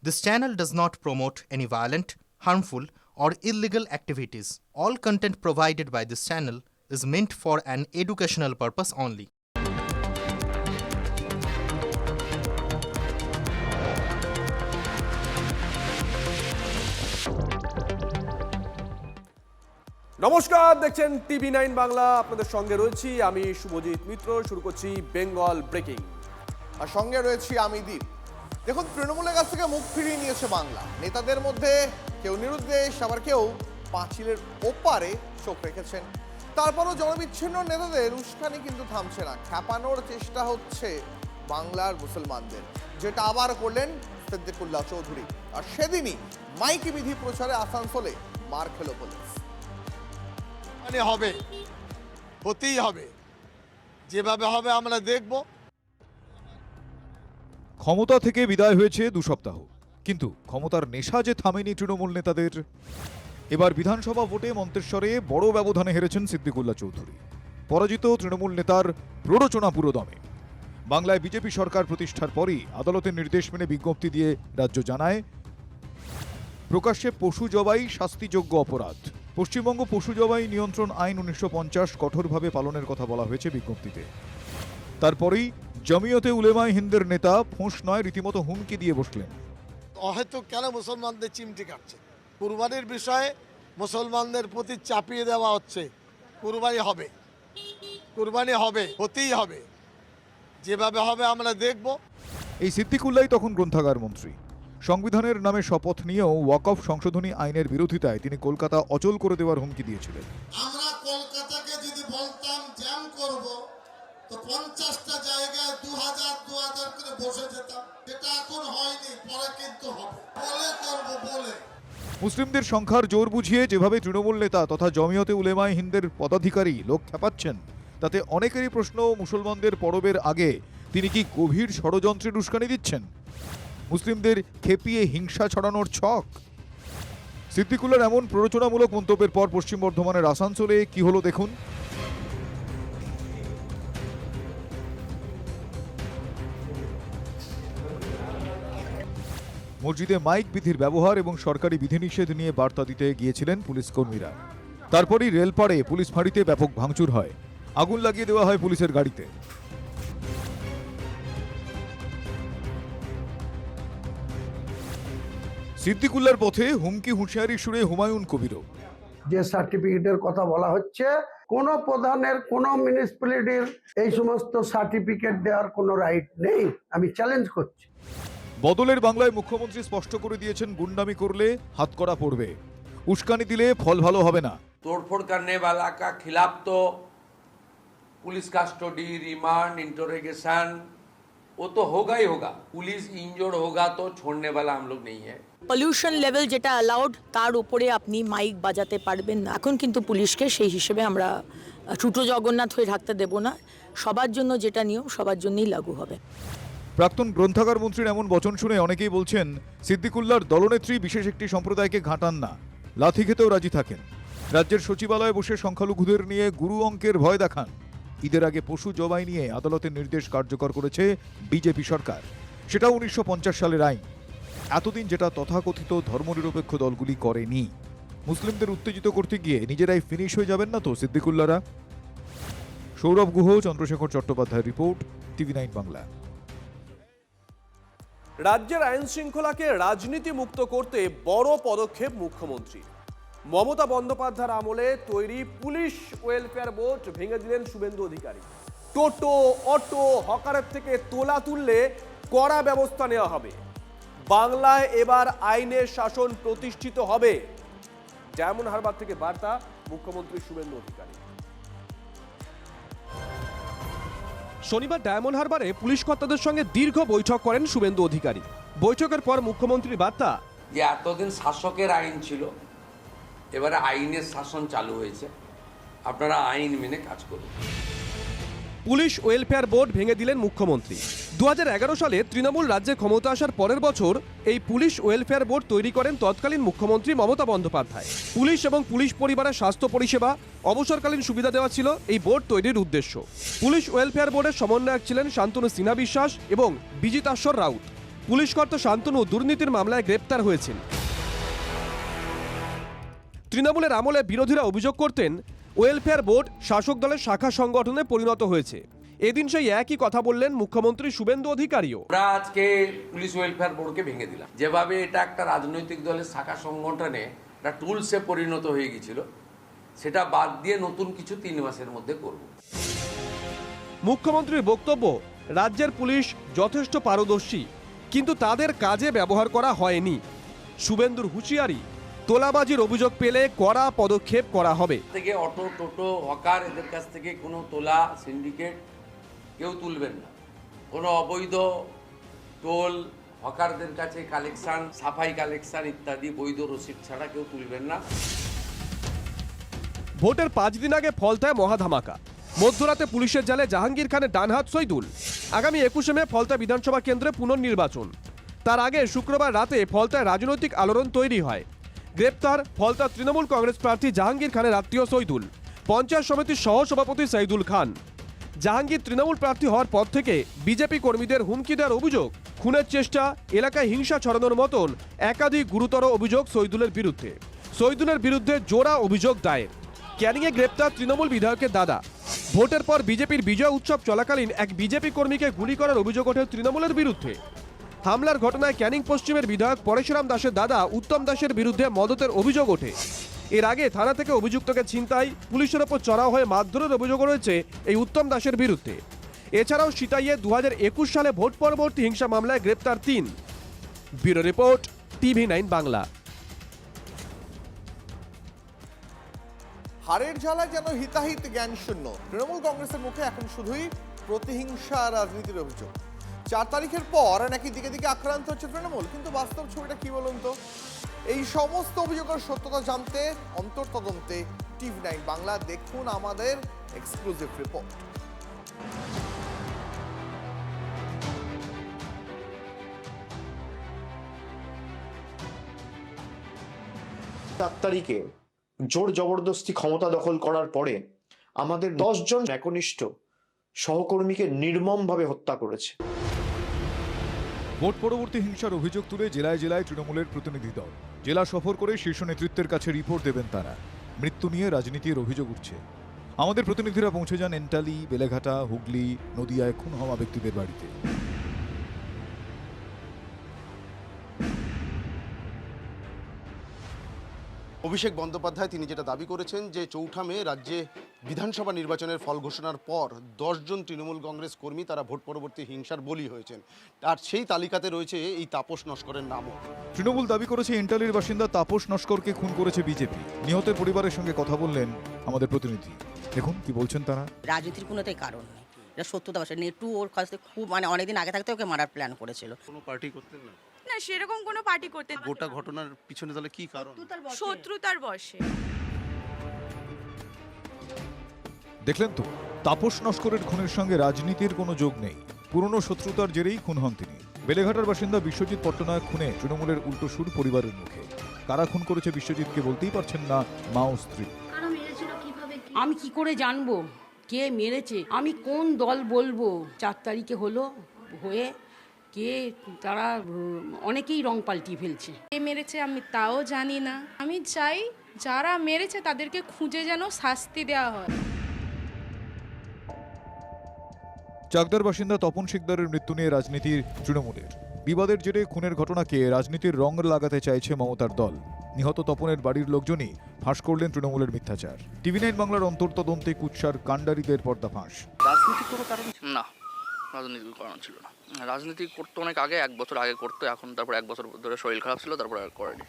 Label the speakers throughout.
Speaker 1: This channel does not promote any violent, harmful, or illegal activities. All content provided by this channel is meant for an educational purpose only.
Speaker 2: নমস্কার, দেখছেন TV9 Bangla. আপনাদের সঙ্গে রয়েছি আমি শুভজিৎ মিত্র। শুরু করছি Bengal breaking,
Speaker 3: আর সঙ্গে রয়েছি আমি দীপ। দেখুন, তৃণমূলের কাছ থেকে মুখ ফিরিয়ে নিয়েছে বাংলা। নেতাদের মধ্যে কেউ নিরুদ্দেশ, আবার কেউ পাঁচিলের ওপারে চোখ রেখেছেন। তারপরও জনবিচ্ছিন্ন নেতাদের উস্কানি কিন্তু থামছে না। খ্যাপানোর চেষ্টা হচ্ছে বাংলার মুসলমানদের, যেটা আবার করলেন সিদ্দিকুল্লাহ চৌধুরী। আর সেদিনই মাইকি বিধি প্রচারে আসানসোলে মার খেল পুলিশ।
Speaker 4: মানে হবে, হতেই হবে, যেভাবে হবে আমরা দেখব।
Speaker 5: ক্ষমতা থেকে বিদায় হয়েছে 2 সপ্তাহ, কিন্তু ক্ষমতার নেশা যে থামেনি তৃণমূল নেতাদের। এবার বিধানসভা ভোটে মন্তেশ্বরে বড় ব্যবধানে হেরেছেন সিদ্দিকুল্লাহ চৌধুরী। পরাজিত তৃণমূল নেতার প্ররোচনা পুরো দমে। বাংলায় বিজেপি সরকার প্রতিষ্ঠার পরই আদালতের নির্দেশ মেনে বিজ্ঞপ্তি দিয়ে রাজ্য জানায় প্রকাশ্যে পশু জবাই শাস্তিযোগ্য অপরাধ। পশ্চিমবঙ্গ পশু জবাই নিয়ন্ত্রণ আইন 1950 কঠোরভাবে পালনের কথা বলা হয়েছে বিজ্ঞপ্তিতে। তারপরেই জমিয়তে উলেমায়ে হিন্দের নেতা ফোঁস নয়, রীতিমতো হুমকি দিয়ে বসলেন।
Speaker 4: হয়তো কেন মুসলমানদের চিমটি কাটছে? কুরবানির বিষয়ে মুসলমানদের প্রতি চাপিয়ে দেওয়া হচ্ছে। কুরবানি হবে, কুরবানি হবে, হতেই হবে, যেভাবে হবে আমরা দেখব।
Speaker 5: এই সিদ্দিকুল্লাহই তখন গ্রন্থাগার মন্ত্রী। সংবিধানের নামে শপথ নিয়েও ওয়াকফ সংশোধনী আইনের বিরোধিতায় তিনি কলকাতা অচল করে দেওয়ার হুমকি দিয়েছিলেন।
Speaker 6: আমরা কলকাতাকে যদি বলতাম জ্যাম করব, তো 50টা জায়গায় 2000 করে বসে যেতাম। সেটা এখন হয়নি, পরে কিন্তু হবে। বলে করব বলে।
Speaker 5: মুসলিমদের সংখ্যার জোর বুঝিয়ে যেভাবে তৃণমূল নেতা তথা জমিয়তে উলেমায়ে হিন্দের পদাধিকারী লোক খেপাচ্ছেন, তাতে অনেকেরই প্রশ্ন, মুসলমানদের পরবের আগে তিনি কি গভীর ষড়যন্ত্রের উস্কানি দিচ্ছেন? মুসলিমদের খেপিয়ে হিংসা ছড়ানোর ছক? সিদ্দিকুল্লাহর এমন প্ররোচনামূলক মন্তব্যের পর পশ্চিম বর্ধমানের আসানসোলে কি হলো দেখুন। মসজিদে মাইক বিধির ব্যবহার এবং সরকারি বিধিনিষেধ নিয়ে বার্তা দিতে গিয়েছিলেন পুলিশ কর্মীরা। তারপরই রেলপাড়ে পুলিশ ফাঁড়িতে ব্যাপক ভাঙচুর হয়, আগুন লাগিয়ে দেওয়া হয় পুলিশের গাড়িতে। সিদ্দিকুল্লাহর পথে হুমকি হুঁশিয়ারি সুরে হুমায়ুন কবিরও।
Speaker 7: যে সার্টিফিকেটের কথা বলা হচ্ছে, কোন প্রধানের কোন মিউনিসিপ্যালিটির এই সমস্ত সার্টিফিকেট দেওয়ার কোনো রাইট নেই। আমি চ্যালেঞ্জ করছি।
Speaker 5: বদলের বাংলায় মুখ্যমন্ত্রী স্পষ্ট করে দিয়েছেন, গুন্ডামি করলে হাতকড়া পড়বে, উস্কানি দিলে ফল ভালো হবে না।
Speaker 8: तोड़फोड़ करने वाला का खिलाफ तो पुलिस कस्टडी, रिमांड, इंटरोगेशन वो तो होगा ही होगा। पुलिस इंजर्ड होगा तो छोड़ने वाला हम लोग नहीं है।
Speaker 9: পলিউশন লেভেল যেটা অ্যালাউড, তার উপরে আপনি মাইক বাজাতে পারবেন না। এখন কিন্তু পুলিশকে সেই হিসেবে আমরা ছোট জগন্নাথ হয়ে থাকতে দেব না। সবার জন্য যেটা নিয়ম, সবার জন্যই লাগু হবে।
Speaker 5: প্রাক্তন গ্রন্থাগার মন্ত্রীর এমন বচন শুনে অনেকেই বলছেন, সিদ্দিকুল্লাহর দলনেত্রী বিশেষ একটি সম্প্রদায়কে ঘাঁটান না, লাথি খেতেও রাজি থাকেন। রাজ্যের সচিবালয়ে বসে সংখ্যালঘুদের নিয়ে গুরু অঙ্কের ভয় দেখান। ঈদের আগে পশু জবাই নিয়ে আদালতের নির্দেশ কার্যকর করেছে বিজেপি সরকার। সেটা 1950 সালের আইন। এতদিন যেটা তথাকথিত ধর্মনিরপেক্ষ দলগুলি করেনি। মুসলিমদের উত্তেজিত করতে গিয়ে নিজেরাই ফিনিশ হয়ে যাবেন না তো সিদ্দিকুল্লাহরা? সৌরভ গুহ, চন্দ্রশেখর চট্টোপাধ্যায়ের রিপোর্ট, TV9 বাংলা।
Speaker 2: রাজ্যের আইন শৃঙ্খলাকে রাজনীতি মুক্ত করতে বড় পদক্ষেপ মুখ্যমন্ত্রী মমতা বন্দ্যোপাধ্যায়ের আমলে তৈরি পুলিশ ওয়েলফেয়ার বোর্ড ভেঙে দিলেন শুভেন্দু অধিকারী। টোটো, অটো, হকারের থেকে তোলা তুললে কড়া ব্যবস্থা নেওয়া হবে। বাংলায় এবার আইনের শাসন প্রতিষ্ঠিত হবে। ডায়মন্ড হারবার থেকে বার্তা মুখ্যমন্ত্রী শুভেন্দু অধিকারী। শনিবার ডায়মন্ড হারবারে পুলিশ কর্তাদের সঙ্গে দীর্ঘ বৈঠক করেন শুভেন্দু অধিকারী। বৈঠকের পর মুখ্যমন্ত্রীর বার্তা,
Speaker 8: যে এতদিন শাসকের আইন ছিল, এবারে আইনের শাসন চালু হয়েছে, আপনারা আইন মেনে কাজ করুন।
Speaker 2: পুলিশ ওয়েলফেয়ার বোর্ড ভেঙে দিলেন মুখ্যমন্ত্রী। 2011 সালে তৃণমূল রাজ্যে ক্ষমতা আসার পরের বছর এই পুলিশ ওয়েলফেয়ার বোর্ড তৈরি করেন তৎকালীন মুখ্যমন্ত্রী মমতা বন্দ্যোপাধ্যায়। পুলিশ এবং পুলিশ পরিবারের স্বাস্থ্য পরিষেবা, অবসরকালীন সুবিধা দেওয়া ছিল এই বোর্ড তৈরির উদ্দেশ্য। পুলিশ ওয়েলফেয়ার বোর্ডের সমন্বয়ক ছিলেন শান্তনু সিনহা বিশ্বাস এবং বিজিতাশ্বর রাউত। পুলিশ কর্তা শান্তনু দুর্নীতির মামলায় গ্রেপ্তার হয়েছেন। তৃণমূলের আমলে বিরোধীরা অভিযোগ করতেন ওয়েলফেয়ার বোর্ড শাসক দলের শাখা সংগঠনে পরিণত হয়েছে। এদিন সেই একই কথা বললেন মুখ্যমন্ত্রী শুভেন্দু অধিকারীও।
Speaker 8: আমরা আজকে পুলিশ ওয়েলফেয়ার বোর্ডকে ভেঙে দিলাম। যেভাবে এটা একটা রাজনৈতিক দলের শাখা সংগঠনে একটা টুলসে পরিণত হয়ে গিয়েছিল, সেটা বাদ দিয়ে নতুন কিছু 3 মাসের মধ্যে করব।
Speaker 2: মুখ্যমন্ত্রীর বক্তব্য, রাজ্যের পুলিশ যথেষ্ট পারদর্শী, কিন্তু তাদের কাজে ব্যবহার করা হয়নি। শুভেন্দুর হুঁশিয়ারি, তোলাবাজির অভিযোগ পেলে কড়া পদক্ষেপ করা হবে।
Speaker 8: থেকে অটো, টোটো, হকার এদের কাছ থেকে কোনো তোলা, সিন্ডিকেট কেউ তুলবেন না। কোনো অবৈধ টোল, হকারদের কাছে কালেকশন, সাফাই কালেকশন ইত্যাদি বৈধ রসিদ ছাড়া কেউ তুলবেন না।
Speaker 2: ভোটের 5 দিন আগে ফলতায় মহাধামাকা। মধ্যরাতে পুলিশের জালে জাহাঙ্গীর খানের ডানহাত সৈদুল। আগামী 21শে মে ফলতা বিধানসভা কেন্দ্রে পুনর্নির্বাচন। তার আগে শুক্রবার রাতে ফলতায় রাজনৈতিক আলোড়ন তৈরি হয়। গ্রেপ্তার ফলতা তৃণমূল কংগ্রেস প্রার্থী জাহাঙ্গীর খানের আত্মীয় সৈদুল, পঞ্চায়েত সমিতির সহসভাপতি সাইদুল খান। জাহাঙ্গীর তৃণমূল প্রার্থী হওয়ার পর থেকে বিজেপি কর্মীদের হুমকি দেওয়ার অভিযোগ, খুনের চেষ্টা, এলাকায় হিংসা ছড়ানোর মতন একাধিক গুরুতর অভিযোগ সৈদুলের বিরুদ্ধে। সৈদুলের বিরুদ্ধে জোড়া অভিযোগ দায়ের। ক্যানিংয়ে গ্রেপ্তার তৃণমূল বিধায়কের দাদা। ভোটের পর বিজেপির বিজয় উৎসব চলাকালীন এক বিজেপি কর্মীকে গুলি করার অভিযোগ ওঠে তৃণমূলের বিরুদ্ধে। হামলার ঘটনায় ক্যানিং পশ্চিমের বিধায়ক পরেশুরাম দাসের দাদা উত্তম দাসের বিরুদ্ধে মদতের অভিযোগ ওঠে। এর আগে থানা থেকে অভিযুক্তকে ছিনতাই, পুলিশের ওপর চড়াও হয়ে মারধরের অভিযোগ রয়েছে এই উত্তম দাসের বিরুদ্ধে। এছাড়াও সিতাইয়ে 2021 সালে ভোট পরবর্তী হিংসা মামলায় গ্রেপ্তার 3। Bureau report, TV9 Bangla.
Speaker 3: হারের জ্বালায় যেন হিতাহিত জ্ঞান শূন্য তৃণমূল কংগ্রেসের মুখে এখন শুধুই প্রতিহিংসা রাজনীতির অভিযোগ। 4 তারিখের পর নাকি দিকে দিকে আক্রান্ত হচ্ছে তৃণমূল, কিন্তু বাস্তব ছবিটা কি বলুন তো? এই সমস্ত অভিযোগের সত্যতা জানতে অন্তর্তদন্তে TV9 বাংলা দেখুন আমাদের এক্সক্লুসিভ রিপোর্ট।
Speaker 10: 4 তারিখে জোর জবরদস্তি ক্ষমতা দখল করার পরে আমাদের 10 জন একনিষ্ঠ সহকর্মীকে নির্মমভাবে হত্যা করেছে।
Speaker 5: ভোট পরবর্তী হিংসার অভিযোগ তুলে জেলায় জেলায় তৃণমূলের প্রতিনিধি দল জেলা সফর করে শীর্ষ নেতৃত্বের কাছে রিপোর্ট দেবেন তারা। মৃত্যু নিয়ে রাজনীতির অভিযোগ উঠছে। আমাদের প্রতিনিধিরা পৌঁছে যান এন্টালি, বেলেঘাটা, হুগলি, নদিয়ায় খুন হওয়া ব্যক্তিদের বাড়িতে।
Speaker 11: অভিষেক বন্দ্যোপাধ্যায় তিনি যেটা দাবি করেছেন যে 4 মে রাজ্যে বিধানসভা নির্বাচনের ফল ঘোষণার পর 10 জন তৃণমূল কংগ্রেস কর্মী তারা ভোট পরবর্তী হিংসার বলি হয়েছেন, আর সেই তালিকাতে রয়েছে এই তাপস নস্করের নামও।
Speaker 5: তৃণমূল দাবি করেছে এন্টালির বাসিন্দা তাপস নস্করকে খুন করেছে বিজেপি। নিহতের পরিবারের সঙ্গে কথা বললেন আমাদের প্রতিনিধি। দেখুন কি বলছেন তারা।
Speaker 12: রাজনীতির কোনোটাই কারণ নেই, এটা সত্যতা বসে। নেটু ওর কাছ থেকে খুব অনেকদিন আগে থাকতে ওকে মারার প্ল্যান করেছিল।
Speaker 11: কোনো পার্টি করতেন না?
Speaker 13: না, সেরকম কোনো পার্টি করতে।
Speaker 11: গোটা ঘটনার পিছনে তাহলে কি কারণ?
Speaker 13: শত্রুতার বশে।
Speaker 5: দেখলেন তো, তাপস নস্করের খুনের সঙ্গে রাজনীতির কোনো যোগ নেই। পুরনো শত্রুতার জেরেই খুন হন তিনি। বেলেঘাটার বাসিন্দা বিশ্বজিৎ পট্টনায়ক খুনে তৃণমূলের উল্টো সুর পরিবারের মুখে। কারা খুন করেছে বিশ্বজিৎকে বলতেই পারছেন না মা ও স্ত্রী।
Speaker 12: আমি কি করে জানবো কে মেরেছে? আমি কোন দল বলবো? 4 তারিখে হলো হয়ে কে তারা অনেকেই রং পাল্টিয়ে ফেলছে।
Speaker 13: কে মেরেছে আমি তাও জানি না। আমি চাই যারা মেরেছে তাদেরকে খুঁজে যেন শাস্তি দেওয়া হয়।
Speaker 5: চাকদার বাসিন্দা তপন শিকদারের মৃত্যু নিয়ে রাজনীতির তৃণমূলের। বিবাদের জেরে খুনের ঘটনাকে রাজনীতির রং লাগাতে চাইছে মমতার দল। নিহত তপনের বাড়ির লোকজনই ফাঁস করলেন তৃণমূলের মিথ্যাচার। TV9 বাংলার অন্তর্তদন্তে কুৎসার কাণ্ডারীদের পর্দাফাঁস।
Speaker 12: রাজনীতি কোনো কারণ
Speaker 14: না, রাজনীতির কারণ ছিল না। রাজনীতি করতো অনেক আগে, 1 বছর আগে করতো, এখন তারপর 1 বছর ধরে শরীর খারাপ ছিল, তারপর আর করেনি।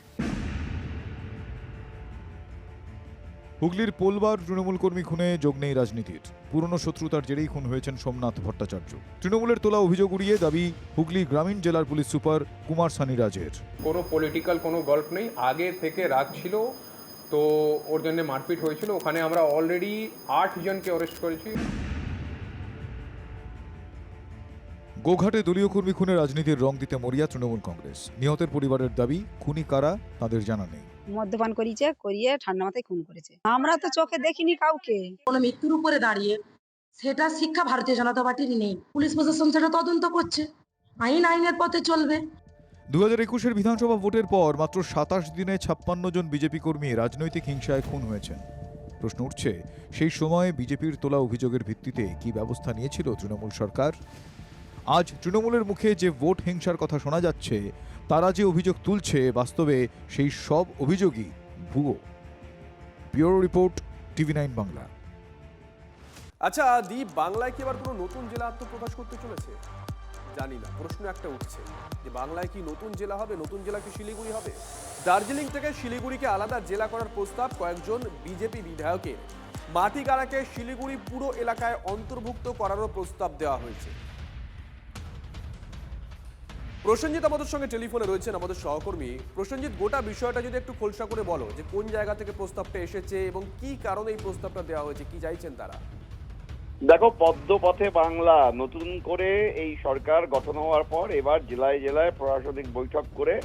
Speaker 5: হুগলির পোলবার তৃণমূল কর্মী খুনে যোগ নেই রাজনীতির। পুরনো শত্রুতার জেরেই খুন হয়েছেন সোমনাথ ভট্টাচার্য। তৃণমূলের তোলা অভিযোগ উড়িয়ে দাবি হুগলি গ্রামীণ জেলার পুলিশ সুপার কুমার সানিরাজের।
Speaker 15: কোনো পলিটিক্যাল কোনো গল্প নেই, আগে থেকে রাগ ছিল, তো ওর জন্য মারপিট হয়েছিল। ওখানে আমরা অলরেডি 8 জনকে অ্যারেস্ট করেছি।
Speaker 5: গোঘাটে দলীয় কর্মী খুনে রাজনীতির রং দিতে মরিয়া তৃণমূল কংগ্রেস। নিহতের পরিবারের দাবি খুনি কারা তাদের জানা নেই।
Speaker 12: মদ্যপান করিয়ে ঠান্ডা মাথায় খুন করেছে। আমরা তো চোখে দেখিনি কাউকে। কোনো মৃত্যুর উপরে দাঁড়িয়ে সেটা শিক্ষা ভারতীয় জনতা পার্টির নেই। পুলিশ প্রশাসন সেটা তদন্ত করছে,
Speaker 9: আইন আইনের পথে চলবে।
Speaker 5: 2021-এর বিধানসভা ভোটের পর মাত্র 27 দিনে 56 জন বিজেপি কর্মী রাজনৈতিক হিংসায় খুন হয়েছেন। প্রশ্ন উঠছে, সেই সময় বিজেপির তোলা অভিযোগের ভিত্তিতে কি ব্যবস্থা নিয়েছিল তৃণমূল সরকার? আজ তৃণমূলের মুখে যে ভোট হিংসার কথা শোনা যাচ্ছে, তারা যে অভিযোগ তুলছে, বাস্তবে সেই সব অভিযোগই ভুয়ো। Bureau report, TV9 Bangla.
Speaker 2: আচ্ছা দীপ, বাংলায় কি এবার কোনো নতুন জেলা আত্মপ্রকাশ করতে চলেছে? জানি না, প্রশ্ন একটা উঠছে যে বাংলায় কি নতুন জেলা হবে, নতুন জেলা কি শিলিগুড়ি হবে? দার্জিলিং থেকে শিলিগুড়িকে আলাদা জেলা করার প্রস্তাব কয়েকজন বিজেপি বিধায়কের। মাটিগাড়াকে শিলিগুড়ি পুরো এলাকায় অন্তর্ভুক্ত করারও প্রস্তাব দেওয়া হয়েছে। প্রসেনজিৎ আমাদের সঙ্গে টেলিফোনে রয়েছেন, আমাদের সহকর্মী। প্রসেনজিৎ, গোটা বিষয়টা যদি একটু খোলসা করে বলো যে কোন জায়গা থেকে প্রস্তাবটা এসেছে এবং কি কারণে এই প্রস্তাবটা দেওয়া হয়েছে, কি চাইছেন তারা?
Speaker 16: দেখো, পদ্মপথে বাংলা নতুন করে এই সরকার গঠন হওয়ার পর এবার জেলায় জেলায় প্রশাসনিক বৈঠক করে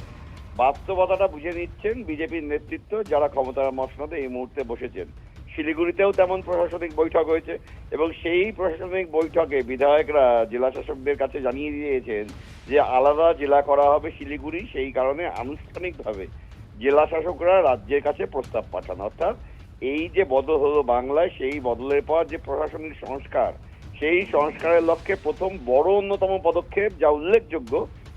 Speaker 16: বাস্তবতাটা বুঝে নিচ্ছেন বিজেপির নেতৃত্ব, যারা ক্ষমতার মসনদে এই মুহূর্তে বসেছেন। শিলিগুড়িতেও তেমন প্রশাসনিক বৈঠক হয়েছে এবং সেই প্রশাসনিক বৈঠকে বিধায়করা জেলা শাসকদের কাছে জানিয়ে দিয়েছেন যে আলাদা জেলা করা হবে শিলিগুড়ি। সেই কারণে আনুষ্ঠানিকভাবে জেলা শাসকরা রাজ্যের কাছে প্রস্তাব পাঠান। অর্থাৎ এই যে বদল হলো বাংলায়, সেই বদলের পর যে প্রশাসনিক সংস্কার, সেই সংস্কারের লক্ষ্যে প্রথম বড় অন্যতম পদক্ষেপ যা উল্লেখযোগ্য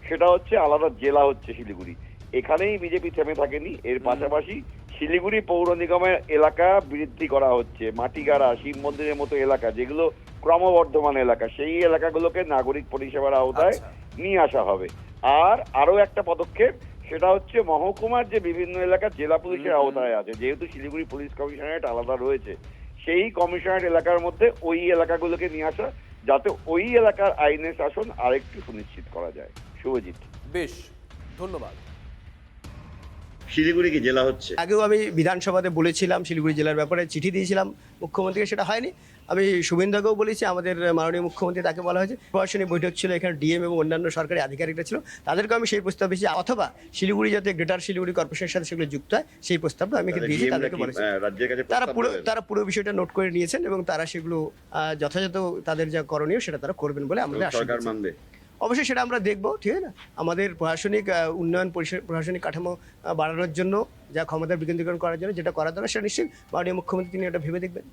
Speaker 16: সেটা হচ্ছে আলাদা জেলা হচ্ছে শিলিগুড়ি। এখানেই বিজেপি থেমে থাকেনি, এর পাশাপাশি শিলিগুড়ি পৌর নিগমের এলাকা বৃদ্ধি করা হচ্ছে। মাটিগাড়া, শিব মন্দিরের মতো এলাকা, যেগুলো ক্রমবর্ধমান এলাকা, সেই এলাকাগুলোকে নাগরিক পরিষেবার আওতায় নিয়ে আসা হবে। আর আরো একটা পদক্ষেপ, সেটা হচ্ছে মহকুমার যে বিভিন্ন এলাকা জেলা পুলিশের আওতায় আছে। যেহেতু শিলিগুড়ি পুলিশ কমিশনারেট আলাদা রয়েছে, সেই কমিশনারেট এলাকার মধ্যে ওই এলাকাগুলোকে নিয়ে আসা, যাতে ওই এলাকার আইনের শাসন আরেকটু সুনিশ্চিত করা যায়। শুভজিৎ,
Speaker 2: বেশ, ধন্যবাদ।
Speaker 17: শিলিগুড়ি কি জেলা হচ্ছে?
Speaker 18: আগেও আমি বিধানসভাতে বলেছিলাম শিলিগুড়ি জেলার ব্যাপারে, চিঠি দিয়েছিলাম মুখ্যমন্ত্রীকে, সেটা হয়নি। আমি শুভেন্দুকেও বলেছি, আমাদের মাননীয় মুখ্যমন্ত্রী তাকে বলা হয়েছে। প্রশাসনিক বৈঠক ছিল, এখানে ডিএম এবং অন্যান্য সরকারি আধিকারিকরা ছিল, তাদেরকে আমি সেই প্রস্তাব দিয়েছি, অথবা শিলিগুড়ি যাতে গ্রেটার শিলিগুড়ি কর্পোরেশনের সাথে সেগুলো যুক্ত হয়, সেই প্রস্তাবটা আমি দিয়েছি, তাদেরকে বলেছি। তারা পুরো বিষয়টা নোট করে নিয়েছেন এবং তারা সেগুলো যথাযথ তাদের যা করণীয় সেটা তারা করবেন বলে আমরা আশা করছি। অবশ্যই সেটা আমরা দেখবো, ঠিক আছে না? আমাদের প্রশাসনিক উন্নয়ন, প্রশাসনিক কাঠামো বাড়ানোর জন্য, যা ক্ষমতার বিকেন্দ্রীকরণ করার জন্য যেটা করা দরকার, সেটা নিশ্চয়ই মাননীয় মুখ্যমন্ত্রী তিনি এটা ভেবে দেখবেন।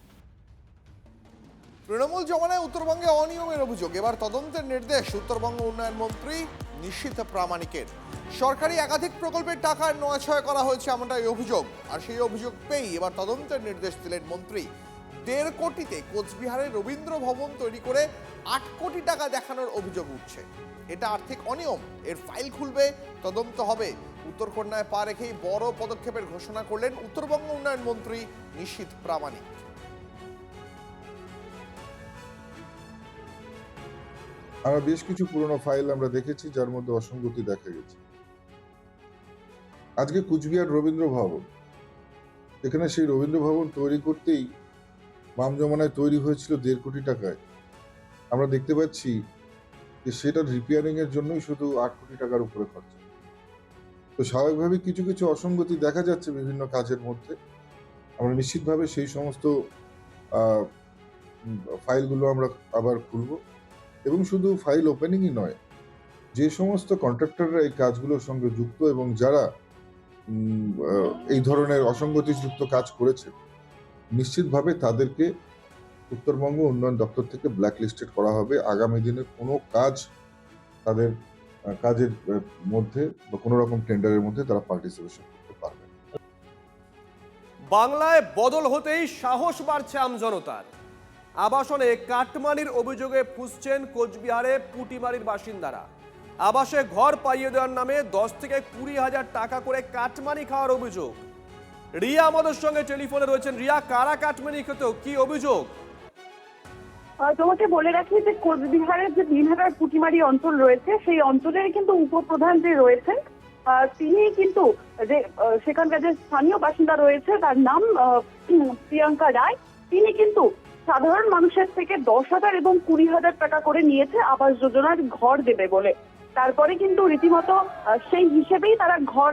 Speaker 3: তৃণমূল জমানায় উত্তরবঙ্গে অনিয়মের অভিযোগ, এবার তদন্তের নির্দেশ উত্তরবঙ্গ উন্নয়ন মন্ত্রী নিশীথ প্রামাণিকের। সরকারি একাধিক প্রকল্পের টাকা নয়ছয় করা হয়েছে এমনটাই অভিযোগ, আর সেই অভিযোগ পেয়েই এবার তদন্তের নির্দেশ দিলেন মন্ত্রী। 1.5 কোটিতে কোচবিহারের রবীন্দ্র ভবন তৈরি করে 8 কোটি টাকা দেখানোর অভিযোগ উঠছে। এটা আর্থিক অনিয়ম, এর ফাইল খুলবে, তদন্ত হবে। উত্তরকন্যায় পা রেখেই বড় পদক্ষেপের ঘোষণা করলেন উত্তরবঙ্গ উন্নয়ন মন্ত্রী নিশীথ প্রামাণিক।
Speaker 19: আমরা বেশ কিছু পুরনো ফাইল আমরা দেখেছি, যার মধ্যে অসঙ্গতি দেখা গেছে। আজকে কুচবিহার রবীন্দ্র ভবন, এখানে সেই রবীন্দ্র ভবন তৈরি করতেই বাম জমানায় তৈরি হয়েছিল 1.5 কোটি টাকায়। আমরা দেখতে পাচ্ছি যে সেটার রিপেয়ারিং এর জন্যই শুধু 8 কোটি টাকার উপরে খরচা। তো স্বাভাবিকভাবে কিছু কিছু অসঙ্গতি দেখা যাচ্ছে বিভিন্ন কাজের মধ্যে। আমরা নিশ্চিতভাবে সেই সমস্ত ফাইলগুলো আমরা আবার খুলব, এবং শুধু ফাইল ওপেনিংই নয়, যে সমস্ত কন্ট্রাক্টররা এই কাজগুলোর সঙ্গে যুক্ত এবং যারা এই ধরনের অসঙ্গতিযুক্ত কাজ করেছে, নিশ্চিতভাবে তাদেরকে উত্তরবঙ্গ উন্নয়ন দপ্তর থেকে ব্ল্যাকলিস্টেড করা হবে। আগামী দিনে কোনো কাজ তাদের কাজের মধ্যে বা কোনো রকম টেন্ডারের মধ্যে তারা পার্টিসিপেশন করতে পারবে।
Speaker 2: বাংলায় বদল হতেই সাহস বাড়ছে আমজনতার। আবাসনে কাটমানির অভিযোগে ফুঁসছেন কোচবিহারে পুটিমারির বাসিন্দারা। আবাসে ঘর পাইয়ে দেওয়ার নামে 10 থেকে 20 হাজার টাকা করে কাটমানি খাওয়ার অভিযোগ। রিয়া আমাদের সঙ্গে টেলিফোনে রয়েছেন। রিয়া, কারা কাটমানি খেত, কি অভিযোগ?
Speaker 20: তোমাকে বলে রাখি যে কোচবিহারের যে দিনহাটার পুটিমারি অঞ্চল রয়েছে, সেই অঞ্চলের কিন্তু উপপ্রধান যে রয়েছেন, তিনি কিন্তু যে সেখানকার যে স্থানীয় বাসিন্দা রয়েছে, তার নাম প্রিয়াঙ্কা রায়, তিনি কিন্তু সাধারণ মানুষের থেকে 10,000 এবং 20,000 টাকা করে নিয়েছে আবাস যোজনার ঘর দেবে বলে। তারপরে কিন্তু রীতিমতো সেই হিসেবেই তারা ঘর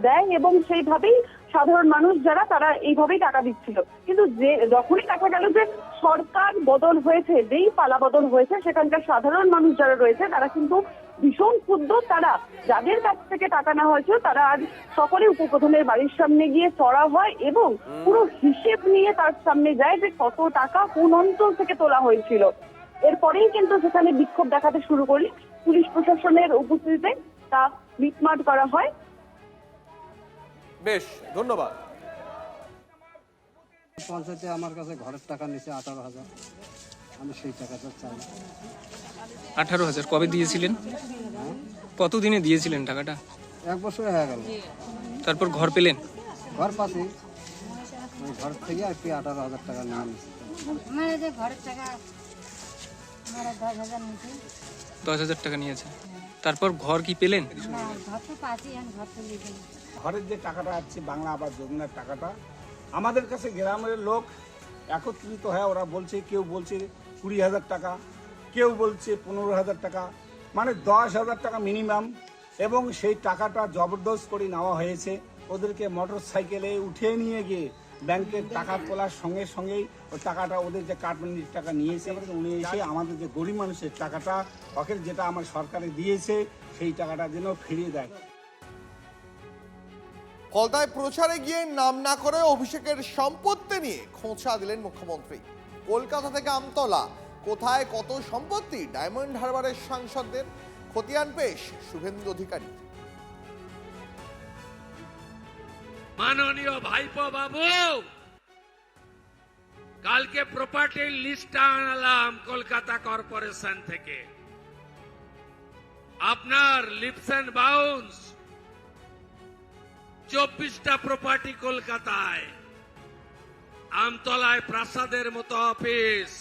Speaker 20: দেয় এবং সেইভাবেই সাধারণ মানুষ যারা, তারা এইভাবেই টাকা দিচ্ছিল। কিন্তু যে যখনই দেখা গেল যে সরকার বদল হয়েছে, যেই পালা বদল হয়েছে, সেখানকার সাধারণ মানুষ যারা রয়েছে তারা কিন্তু ভীষণ ক্ষুব্ধ তারা। যাদের কাছ থেকে টাকা নেওয়া হয়েছিল তারা আজ সকলে উপপ্রধানের বাড়ির সামনে গিয়ে চড়া হয় এবং পুরো হিসেব নিয়ে তার সামনে যায় যে কত টাকা কোন অঞ্চল থেকে তোলা হয়েছিল। এরপরেই কিন্তু সেখানে বিক্ষোভ দেখাতে শুরু করলে পুলিশ প্রশাসনের উপস্থিতিতে তা মিটমাট করা হয়।
Speaker 2: বেশ, ধন্যবাদ।
Speaker 17: পঞ্চায়েতে আমার কাছে ঘরের টাকা নিচে 18,000, আমি সেই টাকাটা চাই।
Speaker 21: 18,000 কবে দিয়েছিলেন? কতদিনে দিয়েছিলেন টাকাটা?
Speaker 17: 1 বছর হয়ে গেল।
Speaker 21: তারপর ঘর পেলেন?
Speaker 17: ঘর পাশে ওই ঘর থেকে আর কি 18,000 টাকা নিয়ে নিয়েছি।
Speaker 22: আমার যে ঘরের টাকা আমার 10,000 নিয়েছে।
Speaker 21: 10,000 টাকা নিয়েছে। তারপর ঘর কি পেলেন?
Speaker 22: না, ঘর তো পাচ্ছি, আমি ঘর তো নিয়ে গেলাম।
Speaker 17: ঘরের যে টাকাটা আছে বাংলা আবাস যোজনার টাকাটা আমাদের কাছে গ্রামের লোক একত্রিত হয়ে ওরা বলছে, কেউ বলছে 20,000 টাকা, কেউ বলছে 15,000 টাকা, মানে 10,000 টাকা মিনিমাম। এবং সেই টাকাটা জবরদস্ত করে নেওয়া হয়েছে। ওদেরকে মোটর সাইকেলে উঠিয়ে নিয়ে গিয়ে ব্যাংকের টাকা তোলার সঙ্গে সঙ্গেই ওই টাকাটা ওদের যে কাটমানির টাকা নিয়েছে উনি এসে আমাদের যে গরিব মানুষের টাকাটা হকের যেটা আমার সরকারে দিয়েছে সেই টাকাটা যেন ফিরিয়ে দেয়।
Speaker 3: ফলতায় প্রচারে গিয়ে নাম না করে অভিষেকের সম্পত্তি নিয়ে খোঁচা দিলেন মুখ্যমন্ত্রী। কলকাতা থেকে আমতলা, কোথায় কত সম্পত্তি ডায়মন্ড হারবারের সাংসদদের, খতিয়ান পেশ শুভেন্দু অধিকারী।
Speaker 23: মাননীয় ভাইপো বাবু, কালকে প্রপার্টির লিস্ট আনলাম কলকাতা কর্পোরেশন থেকে। আপনার লিপস এন্ড বাউন্স 24টা প্রপার্টি কলকাতায়, আমতলায় প্রাসাদের মতো অফিস,